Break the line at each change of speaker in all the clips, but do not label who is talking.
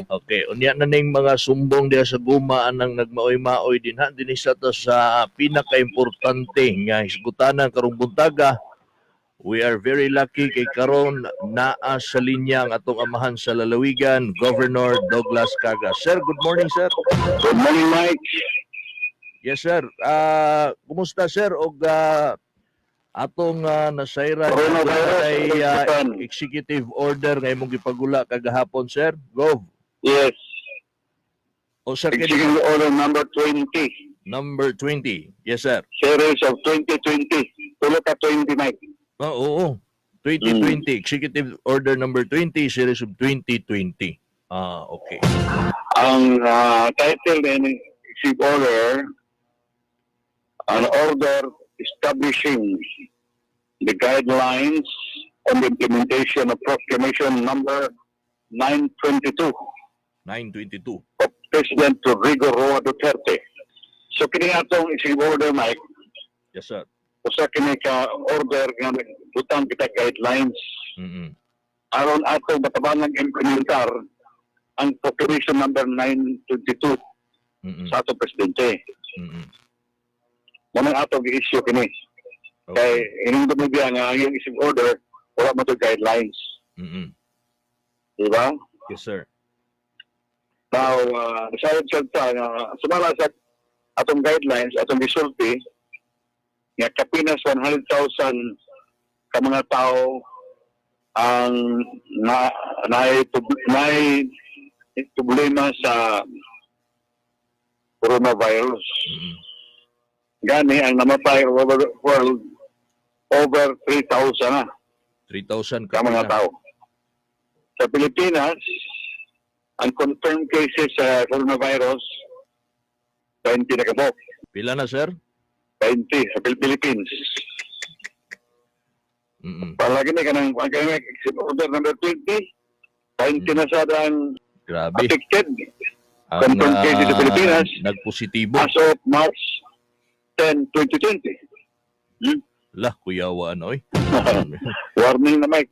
Okay, unya na ning mga sumbong diya sa guma anang nagmaoy-maoy din ha dinhi sa ta sa pinakaimportante nga hisgutanan karong buntaga. We are very lucky kay karon naa sa linya ang atong amahan sa lalawigan, Governor Douglas Caga. Sir, good morning, sir.
Good morning, Mike.
Yes, sir. Kumusta, sir? Og atong nasayran
Coronavirus,
ay
Japan.
executive order nga imong gipagula kagahapon, sir. Gov.
Yes.
O sa
Executive Order number 20,
number 20. Yes, sir.
series of 2020. Tulo ka 20, Mike.
Oo. 2020. Executive order number 20, series of 2020. Okay.
Ang title ng executive order, an order establishing the guidelines on the implementation of proclamation number 922
922.
of President Rodrigo Roa Duterte. So kini atong executive order, Mike,
Yes, sir.
usa kini ka order nga butang kita guidelines
Mm-mm.
aron ato batabanang implementar ang proclamation number 922
Mm-mm.
sa atong presidente.
Mm-mm.
Manang ato gi-issue kini. Kay
Okay.
ining dumibiya nga ang iyong isip order wala mo to guidelines.
Mm-mm.
Di ba?
Yes, sir.
Now, decided siya nga sumala sa atong guidelines, atong gisulti nga kapinas 100,000 ka mga tao ang na problema sa coronavirus.
Mm-mm.
Gani ang namatay over the world over 3,000 na
3,000
ka mga tao. Sa Pilipinas, ang confirmed cases sa coronavirus 20 na kabo.
Pila na, sir?
20 sa Philippines.
Mm-mm.
Palagi na kanang order number 20, 20 na sa ang
Grabe.
affected.
Ang
Confirmed cases sa Pilipinas
nagpositibo.
as of March 10, 2020.
Lah, kuyawa ano eh.
Warning na, Mike.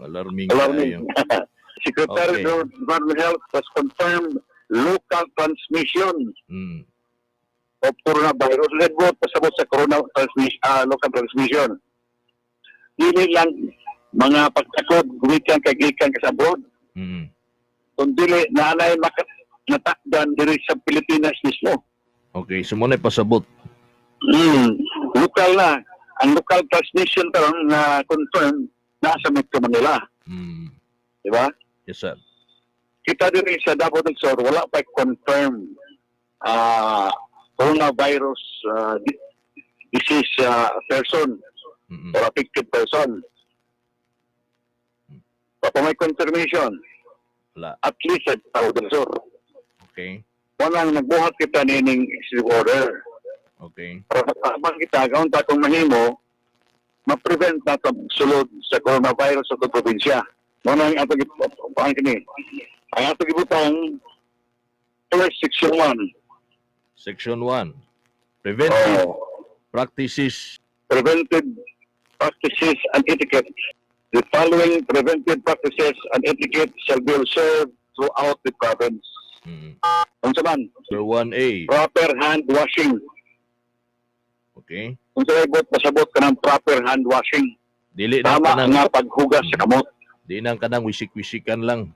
Alarming
Alarming.
tayo.
Secretary
Okay.
of Department of Health has confirmed local transmission
Mm.
of coronavirus. Lebot pasabot sa local transmission. Dili lang mga pagtakod, gumikan kagikan ka sa abroad.
Mm.
Kung dili, naanay natakdan diri sa Pilipinas mismo.
Okay, so muna pasabot.
Local na. Ang local transmission karon na confirm nasa Metro Manila.
Mm.
Di ba?
Yes, sir.
Kita diri sa Davao del Sur, wala pa confirm coronavirus disease person
Mm-mm.
or affected person. Kapag may confirmation,
Wala.
at least sa Davao del Sur.
Okay.
Walang nagbuhat kita nining executive order.
Okay.
Para habang kita, kaunta kung mahimo, ma-prevent na ito sulod sa coronavirus sa itong probinsya. Muna ang atong ibutan kini. Ang atong ibutang first section 1.
Section 1. Preventive
Oh,
practices.
preventive practices and etiquette. The following preventive practices and etiquette shall be observed throughout the province.
Mm.
Unsa man?
Number 1A.
Proper hand washing.
Okay.
Unsa ibot pasabot ka ng proper hand washing.
Dili na
Tama
kanang
nga paghugas sa kamot.
di nang kanang wisik-wisikan lang.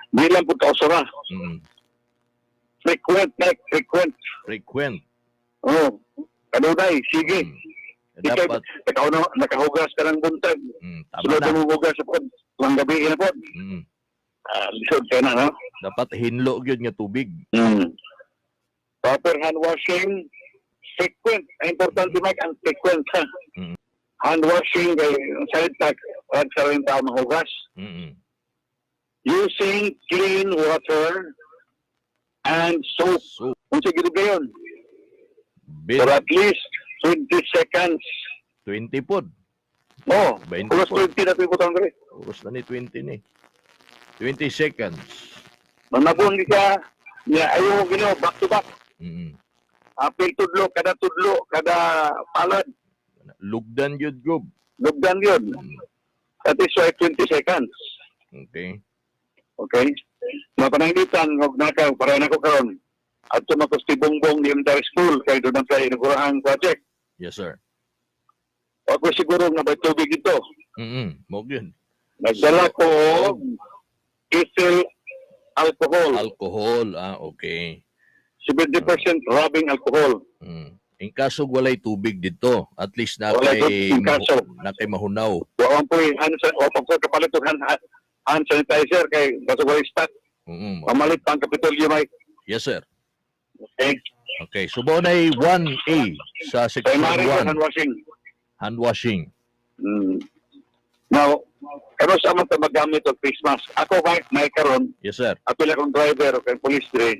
Di lang po ito usara.
Mm.
Frequent.
Frequent.
Oh, kanunay, sige.
Mm.
Dapat
Dapat
nakahugas ka ng buntag.
tama
Sunod
na.
mo hugas sa pod. Lang gabi na pod.
Mm.
Lisod ka na, no?
Dapat hinlo gyud nga tubig.
Proper hand washing, frequent. Ang importante, Mike, ang frequent, ha?
Mm.
Hand washing, kay salita, sa rin tao mahugas.
Mm.
Using clean water and soap.
So,
Kung sige gayon,
bit
for at least 20 seconds.
20 pod.
Oh,
20
plus
pod.
20 na ito ibutang rin.
Oras na ni 20 ni. 20 seconds.
Manabon di ka, niya ayaw mo ginawa, back to back.
Mm.
Apil tudlo, kada palad.
Lugdan yun, Gob.
Lugdan yun.
Mm.
That is why 20 seconds.
Okay.
Okay? Mapananglitan, huwag nakaw, para na ko karon. At tumakos ti Bongbong di Elementary School, kaya doon ang inagurahang project.
Yes, sir.
Ako siguro nga ba tubig ito.
Mo gyud.
Nagdala ko og ethyl alcohol.
Alcohol, okay.
70% rubbing alcohol.
In kaso walay tubig dito, at least na
Walay
kay
tubig, in kaso.
na kay mahunaw.
Wawang po yung kapalit og hand sanitizer kay baso walay stock. Pamalit pang Kapitolyo, Mike.
Yes, sir.
Okay?
Okay, subo na 1A sa section
Primary
1,
hand washing.
hand washing.
Now, kano sa man ta magamit og face mask? Ako may karon,
Yes, sir.
ako lang akong driver o kay police dire.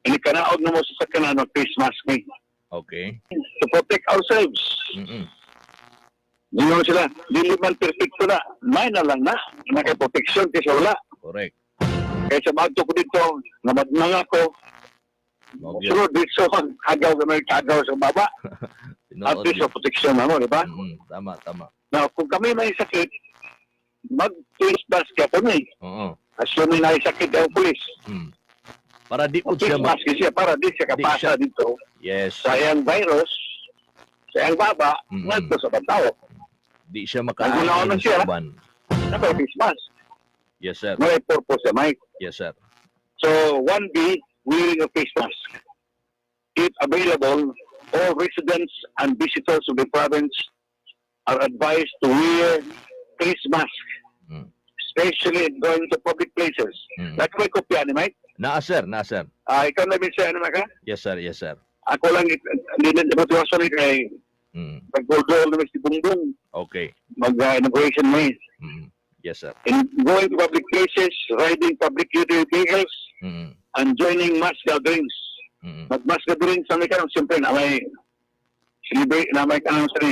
Ini kanaog na mo sa sakyanan ng face mask ni
Okay.
to protect ourselves. Hindi mo sila, dili man perfecto na. May na lang na. Naka-protection kasi wala.
Correct.
Kaya sa bagto ko dito, namadnang ako.
Mo gyud.
Sunod dito, agaw ka may agaw sa baba. At
Tinuod
least
gyud.
sa protection na mo, di ba?
Tama, tama.
Now, kung kami may sakit, mag-face mask ka po ni.
Oo.
Assuming na may sakit ang police.
Para di po
Face
siya
mask siya para di siya kapasa dito.
Yes.
Sa iyang virus, sa iyang baba, ngadto sa bantao.
Di siya
Ang ginawa
makain
siya.
sa uban.
Naka-face mask.
Yes, sir.
May purpose siya, Mike.
Yes, sir.
So, 1B, wearing a face mask. If available, all residents and visitors of the province are advised to wear face mask, especially going to public places. Like may kopya ni Mike.
Naa, sir. Naa, sir.
Ikaw na minsan ano ka?
Yes, sir. Yes, sir.
Ako lang, hindi na motivasyon ni kay pag-goal naman si Bongbong,
Okay.
mag-inauguration mo eh.
Yes, sir.
In going to public places, riding public utility vehicles, and joining mass gatherings. Mag-mass gatherings sa mga siyempre na may celebrate, na may kanang sa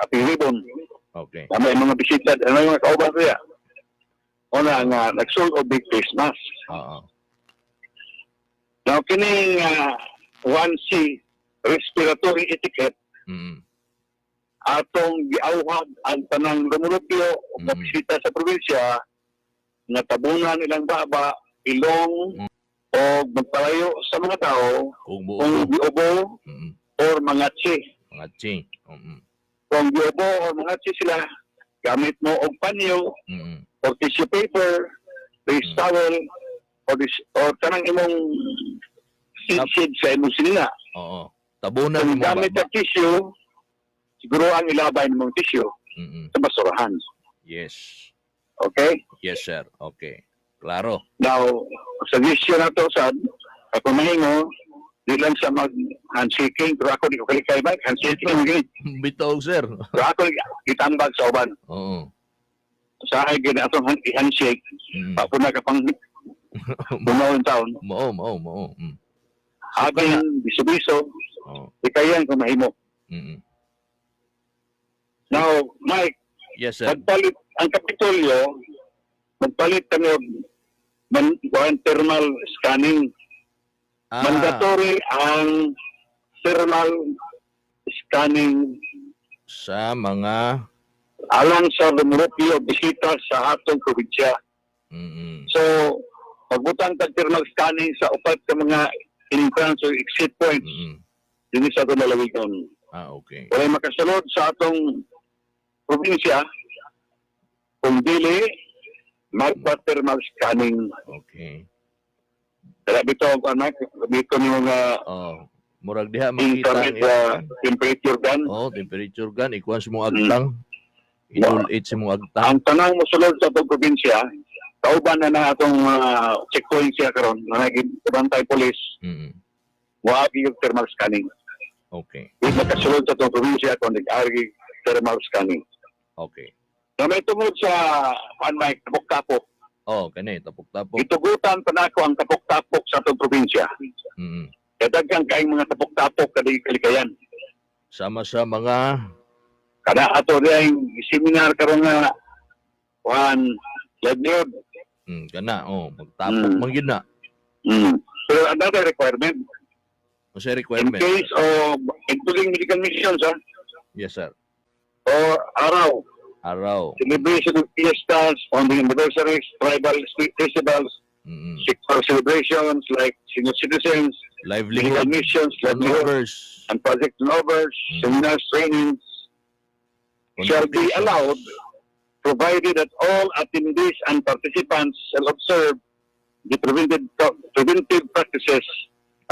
Happy Ribbon,
Okay.
na may mga bisita, na may mga kauban siya. O na nga, nag-sold of big face mask.
Oo.
Now, kining 1C, respiratory etiquette, atong giawhag ang tanang lumulupyo o bisita sa probinsya nga tabunan ilang baba, ilong, o magpalayo sa mga tao
Kung
kung
buo.
giubo or mga tsi.
Mga ching.
Kung giubo or mga tsi sila, gamit mo og panyo or tissue paper, face towel, or tanang imong seed sa imong sinina.
Oo. Tabunan
Kung
mo
gamit
baba.
ang tissue, siguro ang ilabay ng tissue sa basurahan.
Yes.
Okay?
Yes, sir. Okay. Klaro.
Now, sa issue na to, sad, ako mahingo, di lang sa mag-handshaking, pero ako di ko kalikay ba? Handshaking, hindi.
Bitaw, sir.
Pero ako itambag sa uban.
Oo.
Sa akin, atong handshake, ako na kapang bumawang taon.
Mao.
Habang biso-biso,
Oo.
di kayan kung mahimo. Now, Mike,
Yes, sir.
magpalit ang Kapitolyo, magpalit kami ng thermal scanning. Mandatory ang thermal scanning
Sa mga
alang sa lumulupyo bisita sa atong probinsya. So, pagbutang tag thermal scanning sa upat sa mga entrance or exit points, din sa atong lalawigan.
Okay.
Wala makasunod sa atong probinsya kung dili magpa-thermal scanning.
Okay.
Kaya bito ang anak, bito ni mga
Murag diha makita
infrared temperature gun.
Temperature gun. Ikuan sa mong agtang. Inulit sa mong agtang.
Ang tanang mosulod sa itong probinsya, kauban na atong checkpoint siya karon na nagibantay police, wag yung thermal scanning.
Okay.
Hindi makasulod sa itong probinsya kung nag-argi thermal scanning.
Okay.
Na may tungod sa Mike, tapok-tapok.
Kani. Tapok-tapok.
Itugutan pa na ako ang tapok-tapok sa itong probinsya. Kadagang kaing mga tapok-tapok kadig kalikayan.
Sama sa mga
Kada ato rin seminar karon nga livelihood.
kana. Magtapok man gyud na.
So another requirement.
Sa
In
requirement.
case of including medical missions,
Yes, sir.
or araw,
Araw.
celebration of fiestas, founding anniversaries, tribal festivals, sector celebrations like senior citizens, medical
Livelihood.
missions, livelihood,
Turnovers.
and project lovers, seminars, trainings shall be
convocations.
allowed, provided that all attendees and participants shall observe the preventive practices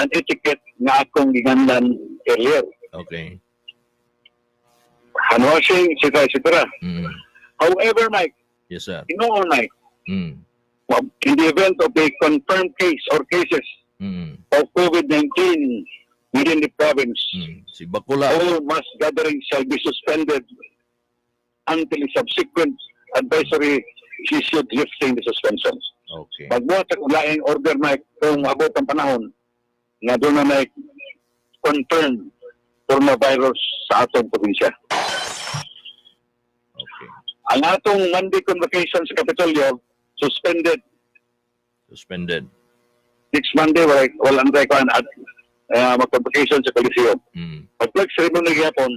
and etiquette nga akong gingandan earlier.
Okay.
Hand washing, etc., etc. However, Mike,
Yes, sir.
Mike,
Mm.
in the event of a confirmed case or cases of COVID-19 within the province,
Si Bakula.
all mass gatherings shall be suspended until a subsequent advisory is issued lifting the suspensions.
Okay.
Pagbuhat sa ulaing order, Mike, kung maabot ang panahon na doon na Mike confirmed coronavirus sa atong probinsya.
Okay.
Ang atong Monday convocation sa Kapitolyo, suspended.
Suspended.
Next Monday, walang record at mag-convocation sa Coliseum. Pag-flag ceremony gapon,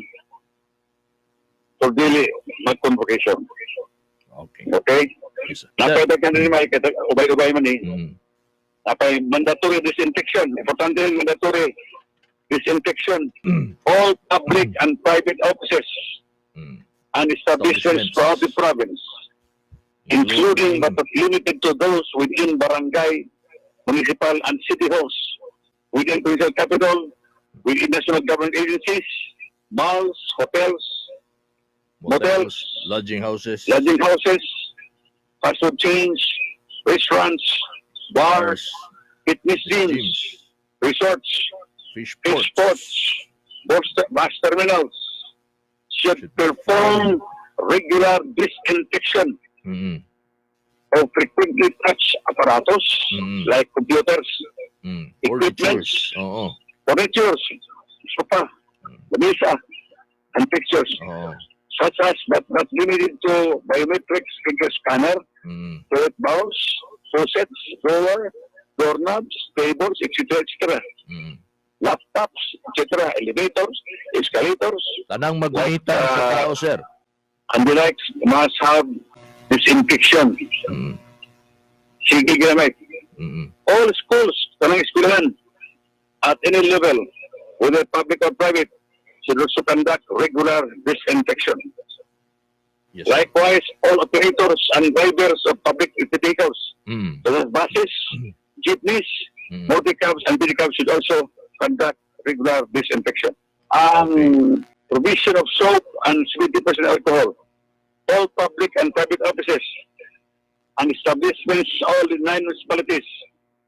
for daily mag-convocation.
Okay.
Okay?
Yes, sir.
Napaidag ka na ni Mike, ubay-ubay man eh. Napay mandatory disinfection. Importante yung mandatory disinfection. All public and private offices and establishments throughout the province, including but not limited to those within barangay, municipal and city halls, within provincial capital, within national government agencies, malls, hotels, motels,
lodging houses,
fast food chains, restaurants, bars, fitness gyms, resorts,
fish
fish
ports.
ports, bus terminals should perform regular disinfection of frequently touched apparatus like computers, equipments,
Furnitures. Oo.
furnitures, sofa, lamesa, and pictures, such as but not limited to biometrics, finger scanner, toilet bowls, faucets, drawer, doorknobs, tables, etc., etc. Laptops, etc., elevators, escalators,
Tanang magmita sa tao, sir.
and the likes must have disinfection. Sige, gamit. All schools, tanang eskwelahan, at any level, whether public or private, should also conduct regular disinfection.
Yes.
Likewise, all operators and drivers of public vehicles, such as buses, jeepneys, motorcabs, and pedicabs should also conduct regular disinfection. Provision of soap and 70% alcohol. All public and private offices and establishments, all in 9 municipalities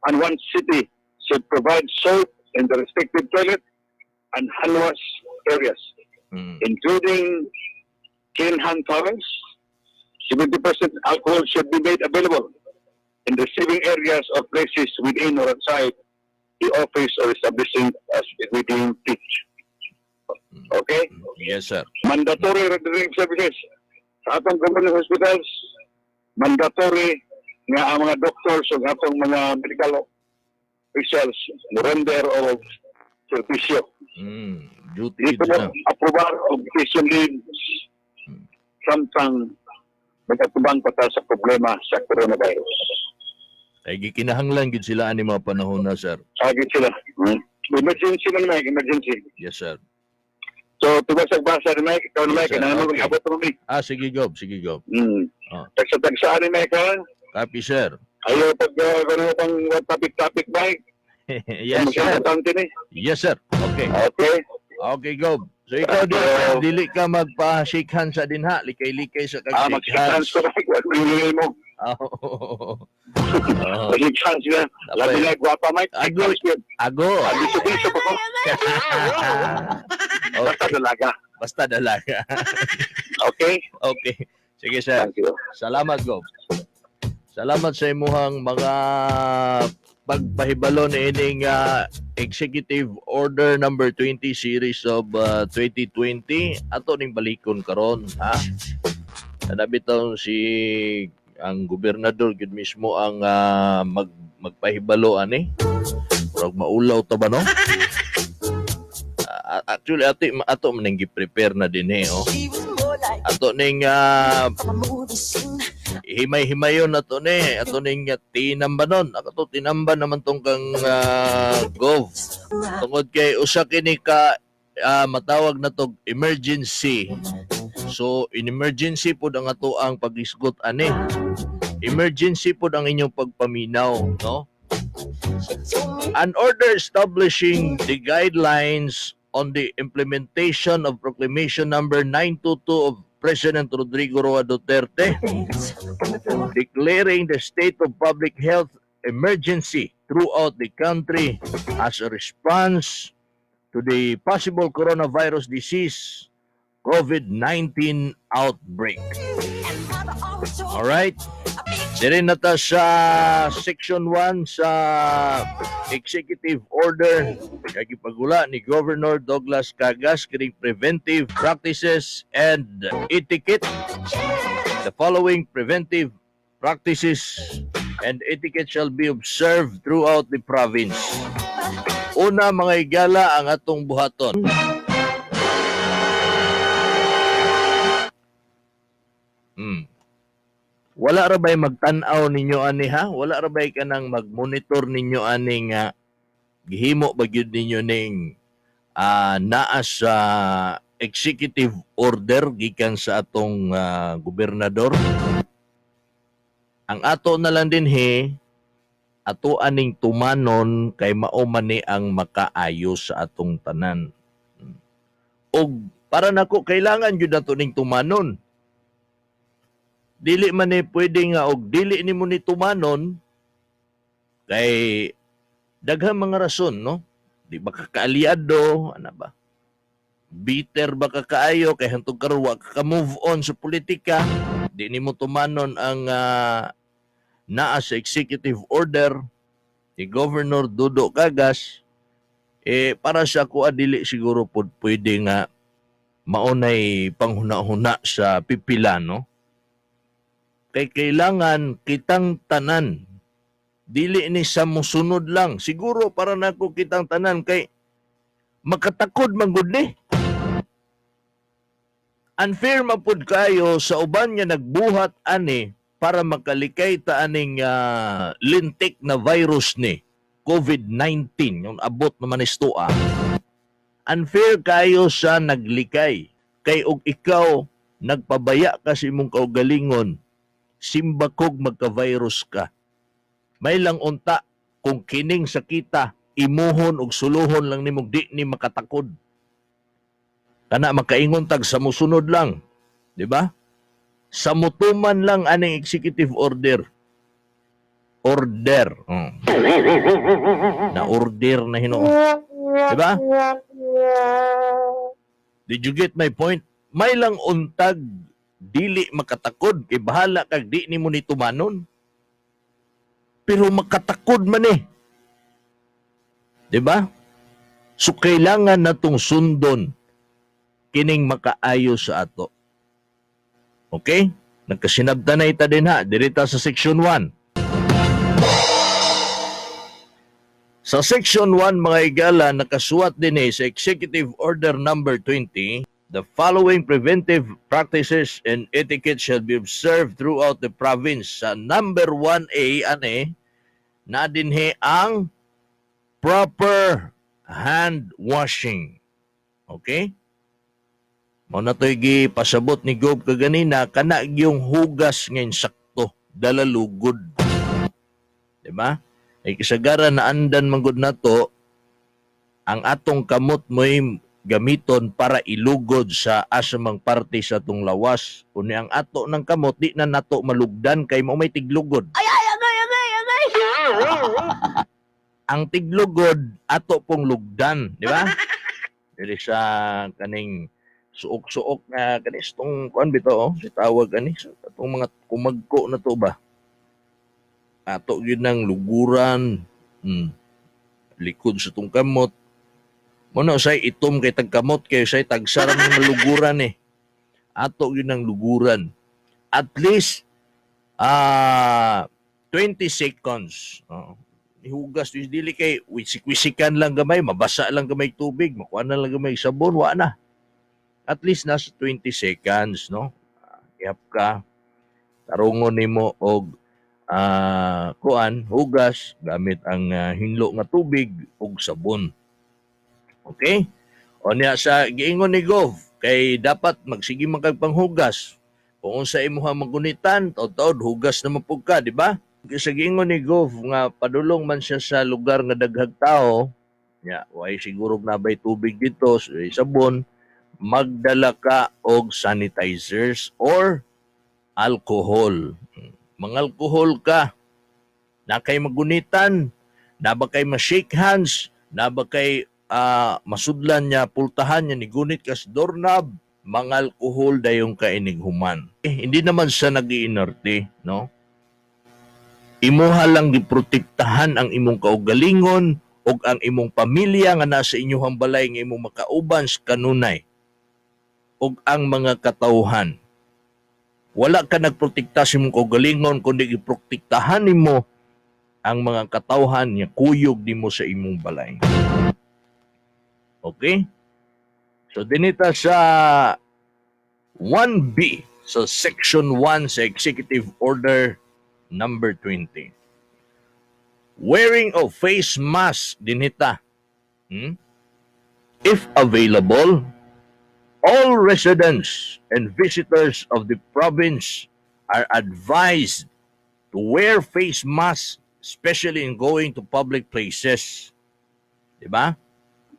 and 1 city, should provide soap in the respective toilet and hand wash areas, including clean hand towels. 70% alcohol should be made available in receiving areas or places within or outside the office or establishment as within teach. Okay?
Yes, sir.
Mandatory rendering services sa atong government hospitals, mandatory nga ang mga doctors o atong mga medical officials render of servisyo.
Duty
Dito
na.
mo aprobar o vacation leaves samtang nag-atubang pata sa problema sa coronavirus.
Ay gikinahanglan gid sila ani mga panahon na, sir.
Sagit sila. Emergency man, Mike, emergency.
Yes, sir.
So, tubasag basa ni Mike, ikaw ni
Yes,
Mike,
sir.
kailangan mo
Okay.
mag-abot mo, Mike.
Sige, Gob. Sige, Gob.
Tagsa-tagsa ni Mike, ha?
Copy, sir.
Ayaw pag gano'n pang topic-topic, Mike.
Yes, sir.
Importante ni.
Yes, sir. Okay.
Okay.
Okay, Gob. So ikaw dili ka magpa-shake hands sa dinha, likay-likay sa kag-shake
Mag-shake hands
hands.
ko, Mike. Wala mo. Mag-shake hands na. Labi na, guwapa, Mike.
Ago. Ago.
Biso-biso pa ko. Basta dalaga.
Basta dalaga.
Okay?
Okay. Sige, sir.
Thank you.
Salamat, Gob. Salamat sa imuhang mga pagpahibalo ni ining Executive Order number 20 series of 2020 ato ning balikon karon, ha. Nabitaw si ang gobernador gid mismo ang magpahibalo ani. Murag maulaw ta ba no? Actually ato man gi-prepare na din oh. ato ning himay-himayon na to ni ato ning tinambanon ato tinamba naman tong kang gov tungod kay usa kini ka matawag na tog emergency. So in emergency pod ang ato ang pag-isgot ani, emergency pod ang inyong pagpaminaw, no? An order establishing the guidelines on the implementation of Proclamation number 922 of President Rodrigo Roa Duterte declaring the state of public health emergency throughout the country as a response to the possible coronavirus disease COVID-19 outbreak. Alright? Dire na ta sa Section 1 sa Executive Order kagipagula ni Governor Douglas Cagas kining preventive practices and etiquette. The following preventive practices and etiquette shall be observed throughout the province. Una, mga higala, ang atong buhaton. Wala ra bay magtan-aw ninyo ani ha? Wala ra bay kanang mag-monitor ninyo ani nga gihimo ba gyud ninyo ning naa sa executive order gikan sa atong gobernador? Ang ato na lang din ato aning tumanon kay mao man ni ang makaayo sa atong tanan. Og para nako kailangan jud nato ning tumanon. Dili man ni pwede nga og dili nimo ni tumanon kay daghang mga rason, no? Di ba ka kaaliado, ana ba? Bitter ba ka kaayo kay hantod karon wa ka move on sa politika, di nimo tumanon ang naa sa executive order ni Governor Dodo Cagas, para sa ako dili siguro pod pwede nga maunay panghuna-huna sa pipila, no? Kay kailangan kitang tanan, dili ni sa musunod lang. Siguro para nako kitang tanan kay makatakod man gud ni. Unfair mapud kayo sa uban nga nagbuhat ani para makalikay ta aning lintik na virus ni COVID-19 yung abot naman istoa. Unfair kayo sa naglikay kay og ikaw nagpabaya kasi imong kaugalingon simbakog magka-virus ka. May lang unta kung kining sakita imuhon og suluhon lang nimong di ni makatakod. Kana makaingon tag sa musunod lang, di ba? Sa mutuman lang aning executive order. Order. Na order na Hinoo. Di ba? Did you get my point? May lang untag dili makatakod kay bahala kag di nimo ni tumanon. Pero makatakod man eh. 'Di ba? So kailangan natong sundon kining makaayo sa ato. Okay? Nagkasinabtan na ita din ha, dirita sa Section 1. Sa Section 1 mga higala nakasuwat din sa Executive Order number 20. The following preventive practices and etiquette shall be observed throughout the province. Sa number 1A, na dinhi ang proper hand washing. Okay? Mao na to'y gipasabot ni Gob kaganina, kana yung hugas ngayon sakto, dalalugod. Diba? Ay kisagaran na andan manggod na to, ang atong kamot mo'y gamiton para ilugod sa asamang parte sa atong lawas. Kuni ang ato ng kamot, di na nato malugdan kay mo may tiglugod. Ay! Ang tiglugod, ato pong lugdan. Di ba? Dili sa kaning suok-suok na kanis tong kuan bito, si tawag ani sa atong mga kumagko na to ba? Ato yun ng luguran, likod sa tong kamot. Muna say itom kay tagkamot kay say tagsarang ng luguran eh. Ato yun ang luguran. At least 20 seconds. Ihugas dili kay wisik-wisikan lang gamay, mabasa lang gamay tubig, makuha na lang gamay sabon, wa na. at least nasa 20 seconds, no? Ihap ka, tarungon nimo og hugas gamit ang hinlo nga tubig ug sabon. Okay? O niya sa giingon ni Gov, kay dapat magsige man kag panghugas. Kung unsa imong magunitan, taud-taud hugas na mapug ka, di ba? Sa giingon ni Gov nga padulong man siya sa lugar nga daghang tao, nya way siguro nabay tubig dito, sabon, magdala ka og sanitizers or alcohol. Mangalkohol ka, na kay magunitan, na ba kay ma-shake hands, na ba kay masudlan niya, pultahan niya, ni gunit ka sa doorknob, mangalkohol dayong kainig human. Hindi naman siya nag-iinerte, no? Imuha lang giprotektahan ang imong kaugalingon o ang imong pamilya nga nasa inyong balay nga imong makauban sa kanunay o ang mga katauhan. Wala ka nagprotekta sa imong kaugalingon kundi giprotektahan nimo ang mga katauhan nga kuyog nimo sa imong balay. Okay? So dinita sa 1B sa Section 1 sa Executive Order Number 20. Wearing of face mask dinita. If available, all residents and visitors of the province are advised to wear face masks, especially in going to public places. Diba?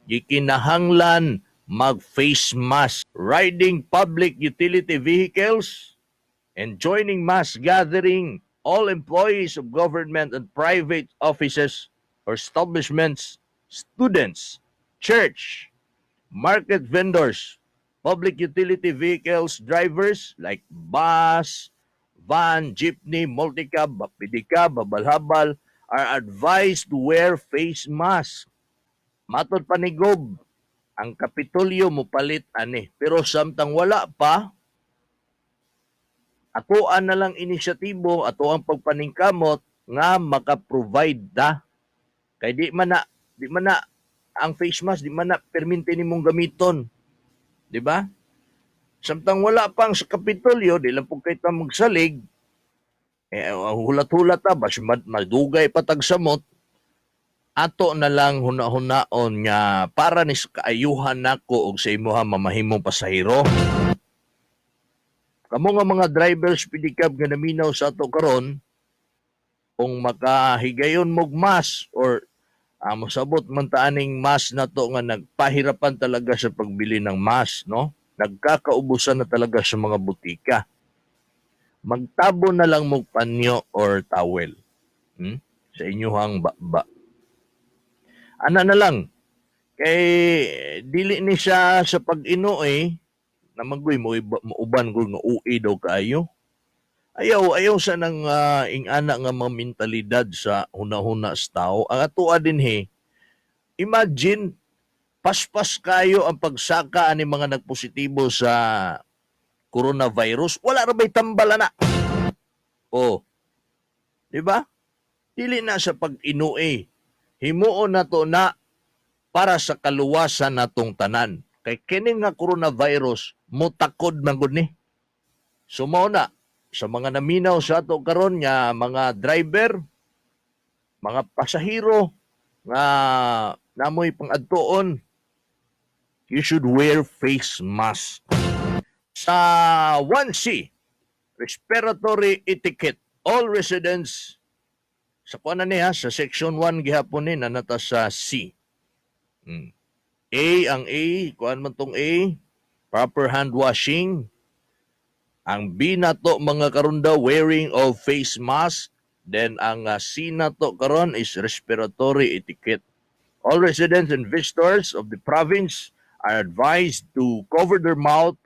Gikinahanglan mag-face mask. Riding public utility vehicles and joining mass gathering, all employees of government and private offices or establishments, students, church, market vendors, public utility vehicles drivers like bus, van, jeepney, multicab, pedicab, habal-habal are advised to wear face mask. Matod pa ni Gob, ang Kapitolyo mo palit ani. Pero samtang wala pa, atoan na lang inisyatibo, ato ang pagpaningkamot nga maka-provide ta. Kay di man na ang face mask, di man na perminti nimong gamiton. Di ba? Samtang wala pang sa Kapitolyo, di lang po kayo magsalig, hulat-hulat ta, bas madugay patag samot, ato na lang huna-hunaon nga para ni kaayuhan nako og sa imuha mamahimong pasahero. Kamo nga mga drivers pedicab nga naminaw sa ato karon, kung makahigayon mog mas or masabot man taaning mas na to nga nagpahirapan talaga sa pagbili ng mas, no? Nagkakaubusan na talaga sa mga butika. Magtabo na lang mog panyo or towel sa inyong baba. Ana na lang, kay dili ni siya sa pag-ino na maggoy mo uban ko nga ui daw kaayo. Ayaw sa nang ingana nga mga mentalidad sa hunahuna sa tao. Ang atoa din imagine, paspas kayo ang pagsaka ani mga nagpositibo sa coronavirus. Wala ra ba'y tambala na? Di ba? Dili na sa pag-ino himuon na to na para sa kaluwasan natong tanan. Kay kini nga coronavirus, mutakod man gud ni. Sumo na sa mga naminaw sa ato karon nga mga driver, mga pasahero nga namoy pang-adtuon, you should wear face mask. Sa 1C, respiratory etiquette, all residents sa kuan niya sa section 1 gihapon ni nanata sa C. Ang A, kuan man tong A, proper hand washing. Ang B na to mga karon daw wearing of face mask. Then ang C na to karon is respiratory etiquette. All residents and visitors of the province are advised to cover their mouth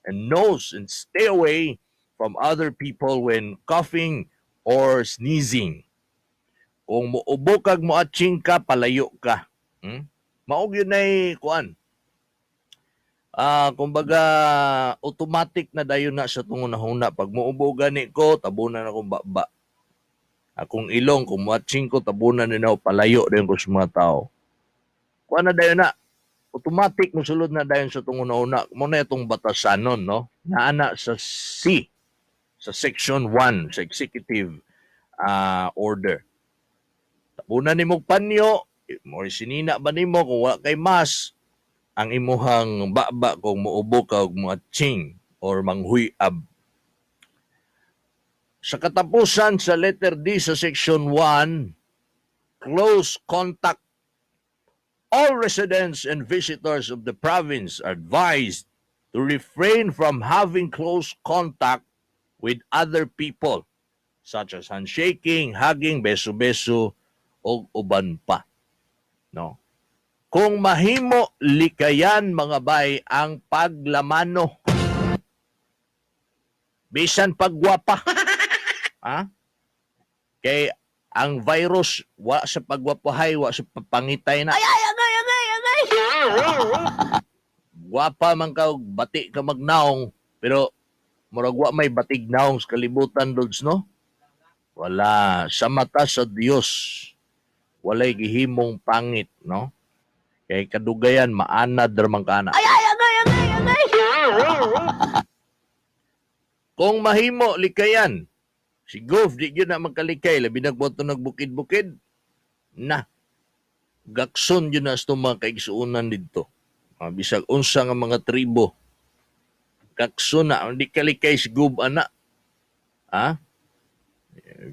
and nose and stay away from other people when coughing or sneezing. Kung muubo kag moatsing ka, palayo ka. Maog yun ay kuan. Kumbaga automatic na dayon na sa tungunahuna. Pag muubo gani ko, tabunan akong baba. Akong ilong, kung moatsing ko, tabunan din ako, palayo din ko sa mga tao. Kuan na dayon na. automatic mosulod na dayon sa itong una-una. Muna itong batasanon, no? Naana sa C, sa Section 1, sa Executive Order. Una ni mong panyo, mo sinina ba nimo kung wala kay mas, ang imuhang baba kung muubo ka og mga ching or manghuyab. Sa katapusan sa letter D sa Section 1, close contact. All residents and visitors of the province are advised to refrain from having close contact with other people, such as handshaking, hugging, beso-beso, o uban pa. No? Kung mahimo likayan mga bay ang paglamano, bisan pagwapa, ha? Kay ang virus wa sa pagwapahay, wa sa papangitay na. Ay! Gwapa man ka, bati ka magnaong, pero murag wa may batig naong sa kalibutan, Lods, no? Wala. Sa mata sa Dios, walay gihimong pangit, no? Kay kadugayan, maanad ramang kana. Ay! Kung mahimo likayan, si Gov, di yun na magkalikay, labi nagboto nagbukid-bukid, na, gakson yun na sa mga kaigsuunan dito. Bisag unsa nga mga tribo, gakson na, hindi kalikay si Gov, ana. Ha?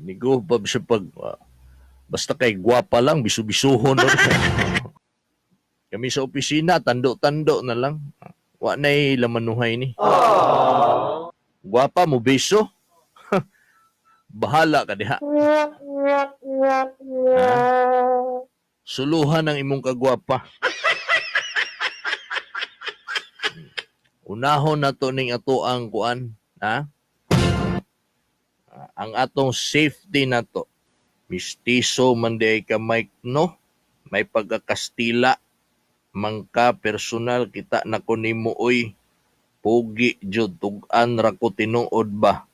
Ni Gov, sa pag, basta kay gwapa lang, bisu-bisuhon. Kami sa opisina, tando-tando na lang. Wa na'y lamanuhay ni. Gwapa mo, beso. Bahala ka diha. Suluhan ang imong kagwapa. Unahon na to ning ato ang kuan, ha? Ang atong safety na to. Mistiso man di ka Mike, no? May pagkakastila, mangka personal kita na kunimo oy. Pugi jud tug-an ra ko tinuod ba.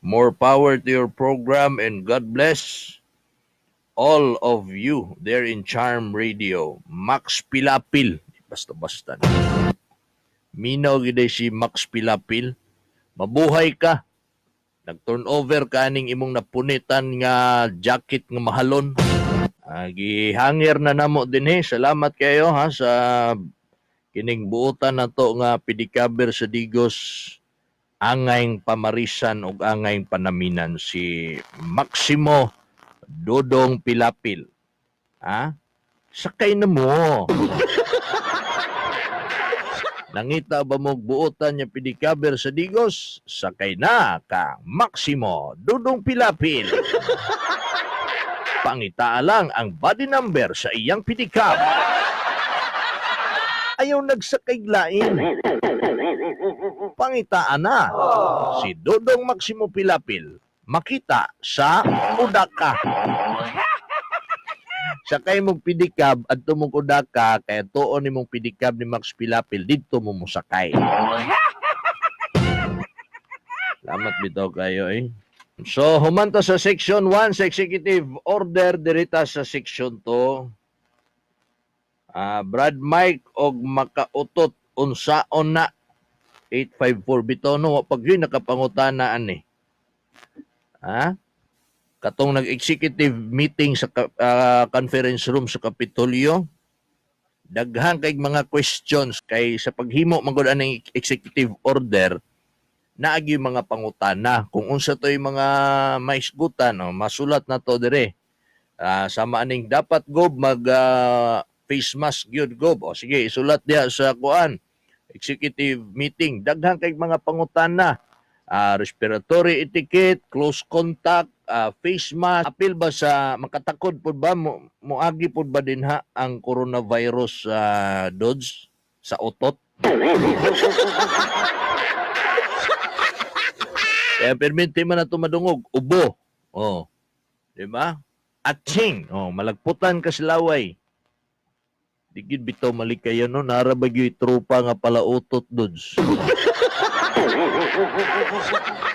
More power to your program and God bless all of you there in Charm Radio. Max Pilapil. Basta-basta. Minaw gid si Max Pilapil. Mabuhay ka. Nag-turnover ka ning imong napunitan nga jacket nga mahalon. Gihangir na namo dinhi. Salamat kayo ha sa kining buotan na to nga pedikaber sa Digos. Angayng pamarisan o angayng panaminan si Maximo Dodong Pilapil. Ha? Sakay na mo. Nangita ba mo buotan niya pedikaber sa Digos? Sakay na ka Maximo Dodong Pilapil. Pangita lang ang body number sa iyang pedicab. Ayaw nagsakay lain. Pangitaan na. Si Dodong Maximo Pilapil makita sa Udaka. Sakay mong pedicab at tumong Udaka kaya tuon ni mong pedicab ni Max Pilapil dito mo musakay. Salamat bitaw kayo eh. So humanta sa Section 1 sa Executive Order dirita sa Section 2. Brad Mike og makautot unsaon na 854 bitono pag yun nakapangutana ani. Ha? Katong nag-executive meeting sa conference room sa Kapitolyo, daghang kay mga questions kay sa paghimo magud aning executive order naagi mga pangutana kung unsa toy mga maisgutan no masulat na to dire. Sama aning dapat gob mag face mask gyud gob. O sige, isulat diha sa kuan. Executive meeting. Daghang kay mga pangutana. Respiratory etiquette, close contact, face mask. Apil ba sa makatakod po ba? Muagi po ba din ha ang coronavirus Dodge sa otot? Kaya perminti man na ito madungog. Ubo. Oh. Diba? Atching. Oh, malagputan ka silaway. Digid bitaw malikayan no, narabagyo'y trupa nga pala utot Dodge.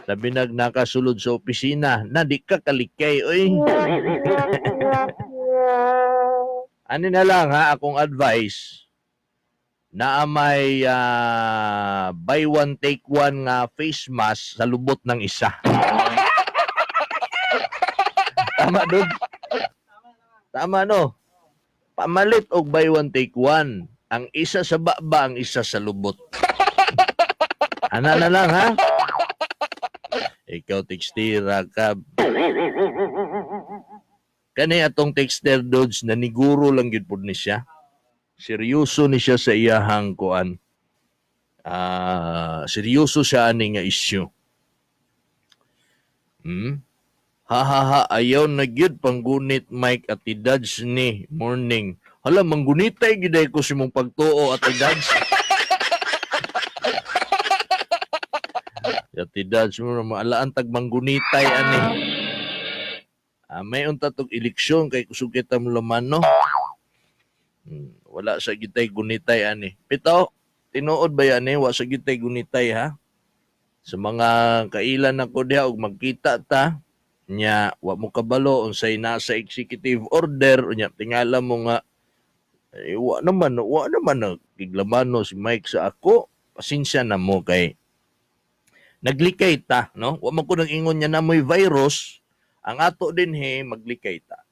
Labi nakasulod sa opisina, na di ka kalikay, oy. Ano na lang ha, akong advice, na may buy one take one nga face mask sa lubot ng isa. Tama dun. Tama no. Pamalit og buy one take one. Ang isa sa baba, ang isa sa lubot. Ana na lang ha. Ikaw tekstira ka. Kani atong texter dudes na niguro lang gid pud ni siya. Seryoso ni siya sa iyahang kuan. Seryoso siya ani nga issue. Ha ha ha, ayaw na gyud panggunit Mike at Dodge ni morning. Hala, manggunitay giday ko si mong pagtuo at Dodge. At Dodge mo na maalaan tag manggunitay ani. May unta tog eleksyon kay kusog kita mo laman no. Wala sa gitay gunitay ani. Pito, tinuod ba yan wa sa gitay gunitay ha? Sa mga kailan ako diha og magkita ta nya wa mo kabalo unsay nasa executive order nya tingala mo nga wa naman nagiglamano si Mike sa ako. Pasensya na mo kay naglikay ta no? Wa man ko nag ingon nya namoy virus ang ato din maglikay ta.